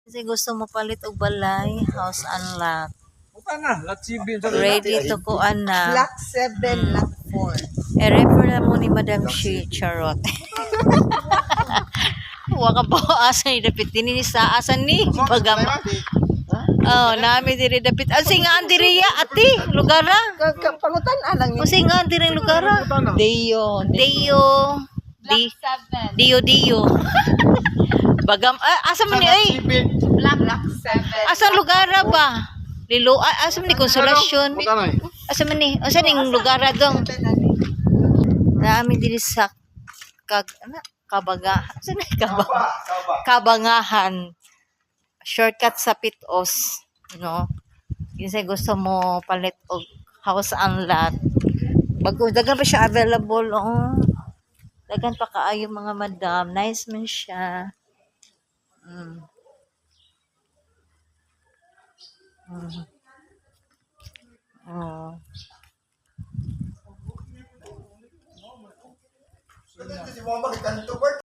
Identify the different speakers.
Speaker 1: Kasi gusto mo palit og balay, house unlock.
Speaker 2: Buka na, lot 7 sa
Speaker 1: Ready to ko na.
Speaker 3: Block 7, Block 4.
Speaker 1: I-refer na mo ni Madam Shi, charot. Waka po asan ni dapit din ni sa asan ni bagam. Oh, nami diri dapit. Asing nga diri ya ati lugara.
Speaker 3: Pangutan alang ni.
Speaker 1: Asing nga diri lugara.
Speaker 3: Deo.
Speaker 1: Dio. Bagam asa man ni ay?
Speaker 3: Block 7.
Speaker 1: Asa lugara ba? Lilo asa man ni konsolasyon? Asa man ni? Asa ning lugara dong? Nami diri sa Kabangahan. Shortcut sa Pitos, Kasi gusto mo palit og house unlock. Bago dagan pa siya available, Dagan pa kaayo mga madam. Nice man siya. Oh.